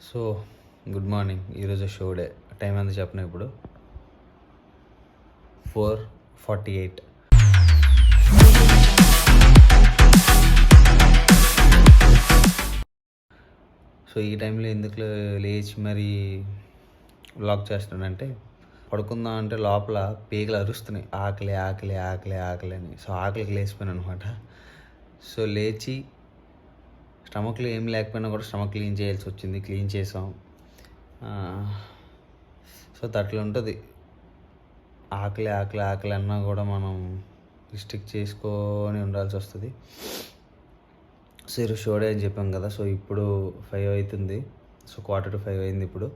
So good morning. ఈరోజు show day. Time ఎంత చెప్పిన ఇప్పుడు 4:48. సో ఈ టైంలో ఎందుకు లేచి మరి వ్లాగ్ చేస్తున్నానంటే, పడుకుందాం అంటే లోపల పేగలు అరుస్తున్నాయి, ఆకలి ఆకలి ఆకలి ఆకలి అని. సో ఆకలికి లేచిపోయాను అనమాట. సో లేచి స్టమక్లో ఏం లేకపోయినా కూడా స్టమక్ క్లీన్ చేయాల్సి వచ్చింది. క్లీన్ చేసాం. సో అట్లా ఉంటుంది. ఆకలి ఆకలి ఆకలి అన్నా కూడా మనం రిస్ట్రిక్ట్ చేసుకొని ఉండాల్సి వస్తుంది. సో ఈరోజు షో డే అని చెప్పాం కదా. సో ఇప్పుడు 5 అవుతుంది. సో 4:45 అయింది ఇప్పుడు.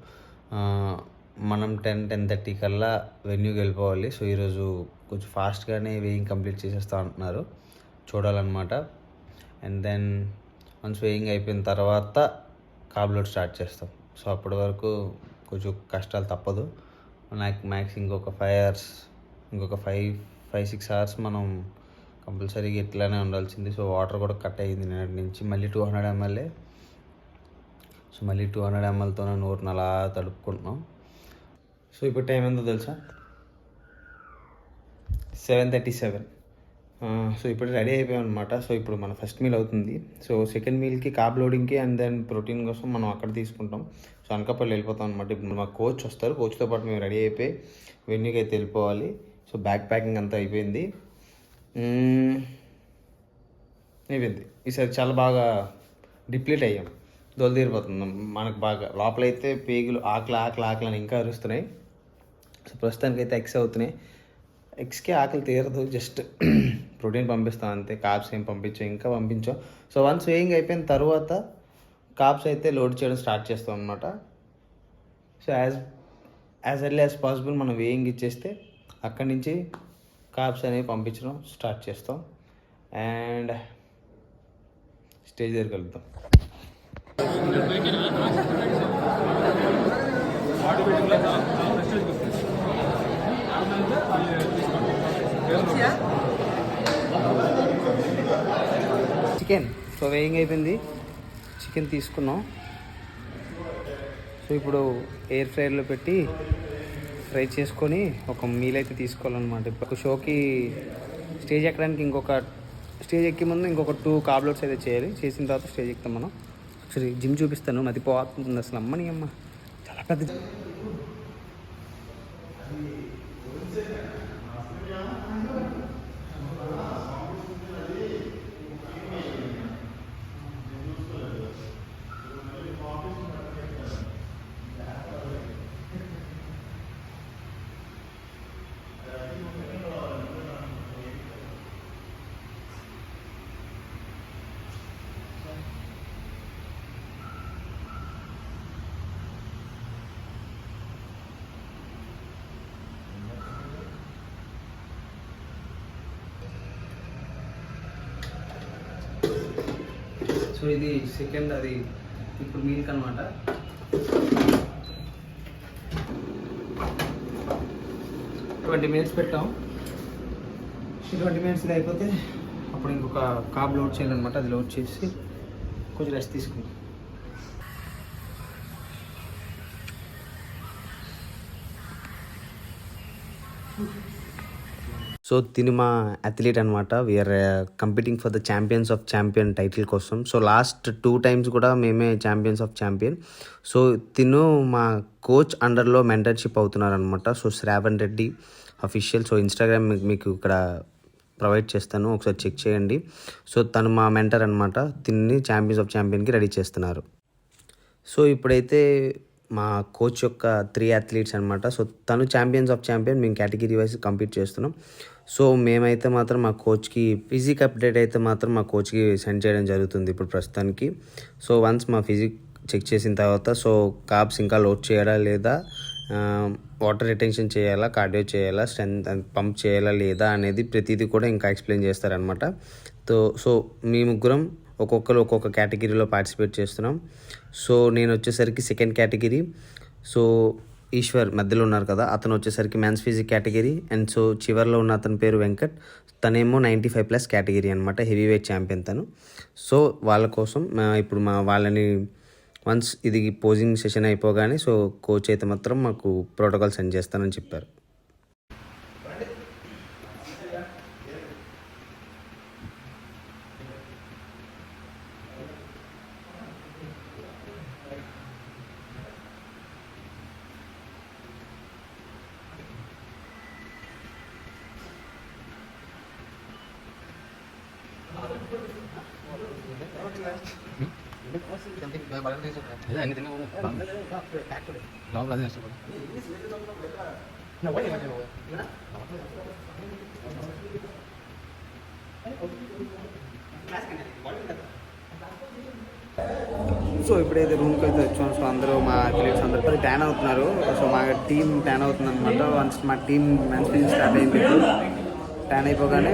మనం 10-10:30 కల్లా వెన్యూకి వెళ్ళిపోవాలి. సో ఈరోజు కొంచెం ఫాస్ట్గానే వేయింగ్ కంప్లీట్ చేసేస్తా అంటున్నారు. చూడాలన్నమాట. అండ్ దెన్ వన్స్ వేయింగ్ అయిపోయిన తర్వాత కార్బ్ లోడ్ స్టార్ట్ చేస్తాం. సో అప్పటి వరకు కొంచెం కష్టాలు తప్పదు. నాకు మ్యాక్స్ ఇంకొక 5 hours, ఇంకొక 5-6 hours మనం కంపల్సరీగా ఇట్లానే ఉండాల్సింది. సో వాటర్ కూడా కట్ అయ్యింది నిన్నటి నుంచి. మళ్ళీ 200 ml. సో మళ్ళీ 200 mlతోనే నోరుని అలా తడుపుకుంటున్నాం. సో ఇప్పుడు టైం ఎంతో తెలుసా? 7:37. సో ఇప్పుడు రెడీ అయిపోయాం అనమాట. సో ఇప్పుడు మన ఫస్ట్ మీల్ అవుతుంది. సో సెకండ్ మీల్కి కార్బ్ లోడింగ్కి అండ్ దెన్ ప్రోటీన్ కోసం మనం అక్కడ తీసుకుంటాం. సో అనకాపల్లి వెళ్ళిపోతాం అనమాట. ఇప్పుడు మా కోచ్ వస్తారు. కోచ్తో పాటు మేము రెడీ అయిపోయి వెన్యూకి అయితే వెళ్ళిపోవాలి. సో బ్యాగ్ ప్యాకింగ్ అంతా అయిపోయింది. ఈసారి చాలా బాగా డిప్లీట్ అయ్యాం. దొలదీరిపోతుంది మనకు బాగా. లోపలైతే పేగులు ఆకలి ఆకలి ఆకలి అని ఇంకా అరుస్తున్నాయి. సో ప్రస్తుతానికైతే ఎక్స్ అవుతున్నాయి. ఎగ్స్కి ఆకలి తీరదు. జస్ట్ ప్రోటీన్ పంపిస్తాం అంతే. కార్బ్స్ ఏం పంపించాం, ఇంకా పంపించాం. సో వన్స్ వేయింగ్ అయిపోయిన తర్వాత కార్బ్స్ అయితే లోడ్ చేయడం స్టార్ట్ చేస్తాం అనమాట. So as early as possible మనం వేయింగ్ ఇచ్చేస్తే అక్కడి నుంచి కార్బ్స్ అనేవి పంపించడం స్టార్ట్ చేస్తాం. అండ్ స్టేజ్ దగ్గరికి వెళ్తాం. చికెన్. సో వేయింగ్ అయిపోయింది. చికెన్ తీసుకున్నాం. సో ఇప్పుడు ఎయిర్ ఫ్రైయర్లో పెట్టి ఫ్రై చేసుకొని ఒక మీల్ అయితే తీసుకోవాలన్నమాట. ఇప్పుడు షోకి స్టేజ్ ఎక్కడానికి స్టేజ్ ఎక్కే ముందు ఇంకొక 2 కార్బ్ లోడ్స్ అయితే చేయాలి. చేసిన తర్వాత స్టేజ్ ఎక్కుతాం మనం. ఒకసారి జిమ్ చూపిస్తాను. మతి పోతుంది అసలు. అమ్మని అమ్మ చాలా పెద్ద. సో ఇది సెకండ్, అది ఇప్పుడు మీల్క్ అనమాట. ట్వంటీ మినిట్స్ పెట్టాం. 20 minutes ఇది అయిపోతే అప్పుడు ఇంకొక కార్బ్ లోడ్ చేయాలన్నమాట. అది లోడ్ చేసి కొంచెం రెస్ట్ తీసుకుంటాం. సో తిను మా అథ్లీట్ అనమాట. We are competing for the champions of champion title కోసం. సో లాస్ట్ 2 times కూడా మేమే ఛాంపియన్స్ ఆఫ్ ఛాంపియన్. సో తిను మా కోచ్ అండర్లో మెంటర్షిప్ అవుతున్నారనమాట. So Shravan Reddy official. So Instagram మీకు ఇక్కడ ప్రొవైడ్ చేస్తాను, ఒకసారి చెక్ చేయండి. సో తను మా మెంటర్ అనమాట. తిన్ని ఛాంపియన్స్ ఆఫ్ ఛాంపియన్కి రెడీ చేస్తున్నారు. సో ఇప్పుడైతే మా కోచ్ యొక్క 3 athletes అనమాట. సో తను ఛాంపియన్స్ ఆఫ్ ఛాంపియన్, మేము కేటగిరీ వైజ్ కంపీట్ చేస్తున్నాం. సో మేమైతే మాత్రం మా కోచ్కి ఫిజిక్ అప్డేట్ అయితే మాత్రం మా కోచ్కి సెండ్ చేయడం జరుగుతుంది ఇప్పుడు ప్రస్తుతానికి. సో వన్స్ మా ఫిజిక్ చెక్ చేసిన తర్వాత సో కార్బ్స్ ఇంకా లోడ్ చేయాలా లేదా, వాటర్ రిటెన్షన్ చేయాలా, కార్డియో చేయాలా, స్ట్రెంత్ పంప్ చేయాలా లేదా అనేది ప్రతిదీ కూడా ఇంకా ఎక్స్ప్లెయిన్ చేస్తారనమాట. సో మీ ముగ్గురం ఒక్కొక్క కేటగిరీలో పార్టిసిపేట్ చేస్తున్నాం. సో నేను వచ్చేసరికి సెకండ్ కేటగిరీ. సో ఈశ్వర్ మధ్యలో ఉన్నారు కదా, అతను వచ్చేసరికి men's physique category. And so చివర్లో ఉన్న అతని పేరు వెంకట్, తనేమో 95+ కేటగిరీ అనమాట, హెవీ వెయిట్ ఛాంపియన్ తను. సో వాళ్ళ కోసం ఇప్పుడు వాళ్ళని వన్స్ ఇది పోజింగ్ సెషన్ అయిపోగానే సో కోచ్ అయితే మాత్రం మాకు ప్రోటోకాల్ సెండ్ చేస్తానని చెప్పారు. సో ఇప్పుడైతే రూమ్కి అయితే వచ్చాం. సో అందరూ మా అథ్లెట్స్ అందరూ ట్యాన్ అవుతున్నారు. సో మా టీం ట్యాన్ అవుతుంది అనమాట. వన్స్ మా టీం మ్యాచ్ స్టార్ట్ అయింది. ట్యాన్ అయిపోగానే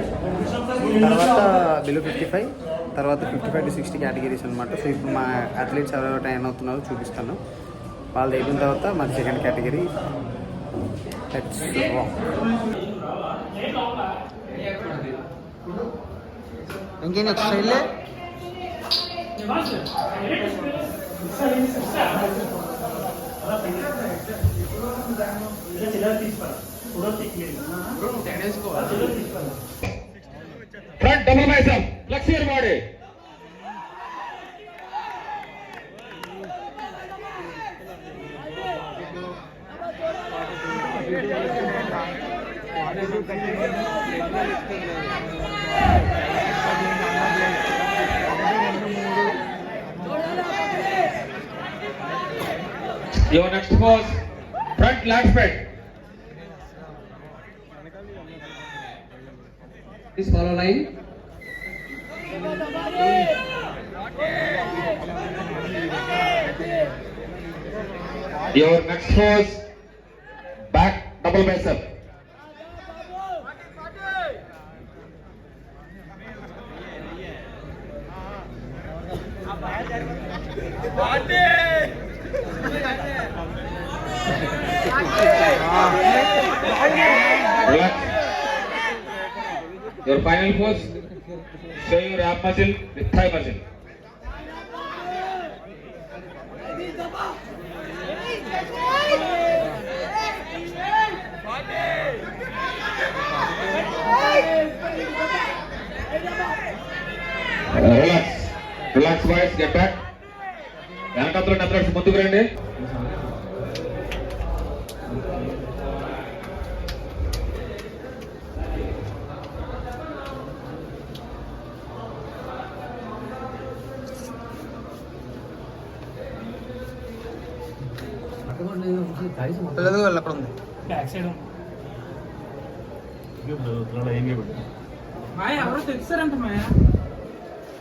తర్వాత బిలో 55, తర్వాత 55 to 60 కేటగిరీస్ అనమాట. సో ఇప్పుడు మా అథ్లెట్స్ ఎవరెవరు ట్యాన్ అవుతున్నారో చూపిస్తాను. వాళ్ళు అయిపోయిన తర్వాత మా సెకండ్ కేటగిరీ లెట్స్ వాక్. ఇంకేం next స్టైల్లే front double bicep, flex your body. Your next pose, front lat spread. Please follow line. Your next pose, back double bicep. Relax. Your final pose, show your ab muscle with thigh muscle. Relax. Relax boys, get back. వెనకాతలో athletes ముందుకు రండి. అక్కడ ఉంది back side మాయ ఎవరో తెలుసారంట మాయ.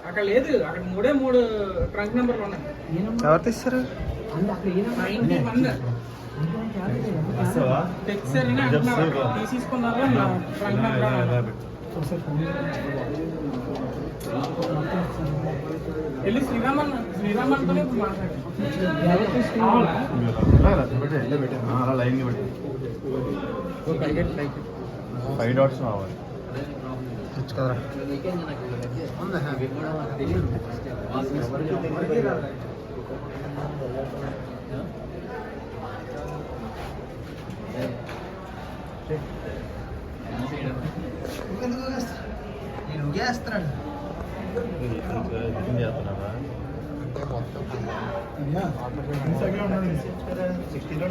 అక్కడ లేదు, అక్కడ మూడు ట్రంక్ నెంబర్లు ఉన్నాయి. ఎవరు తీస్తారు? 91 తెచ్చారని అంటున్నారు. తీసేసుకున్నారు ట్రంక్ నెంబర్. వెళ్ళి శ్రీరామన్తోనే మాట్లాడారు. లైన్ ఫైవ్ డాట్స్ కావాలి. చేస్తున్నాడు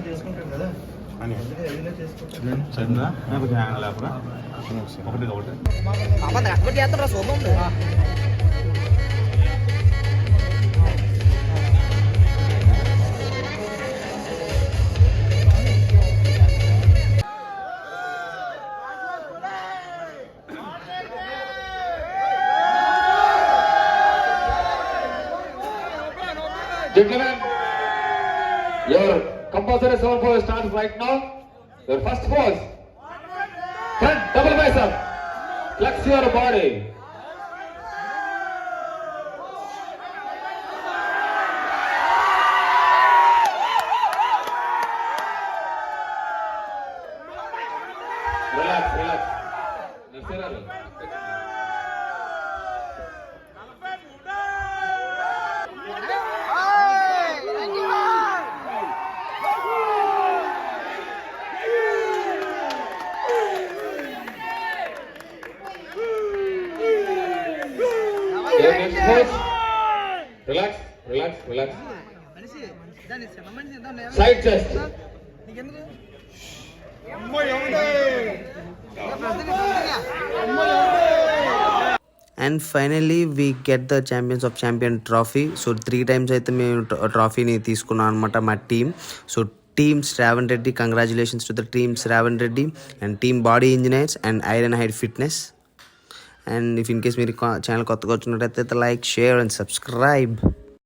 చేసుకుంటాం కదా అని చంద్ర లేకపోతే ఒకటి కష్టపడి చేస్తారా శోభం. Gentlemen, your compulsory 7 pose starts right now. Your first pose, front double bicep, flex your body. Relax, relax. Your next pose. Relax, relax, relax. Side chest. And finally we get the champions of champion trophy. So 3 times అయితే మేము ట్రాఫీని తీసుకున్నాం అనమాట మా team. So team Shravan Reddy, congratulations to the team Shravan Reddy and team Body Engineers and Iron Hide Fitness. And if in case మీరు channel కొత్తగా వచ్చినట్టయితే like, share and subscribe.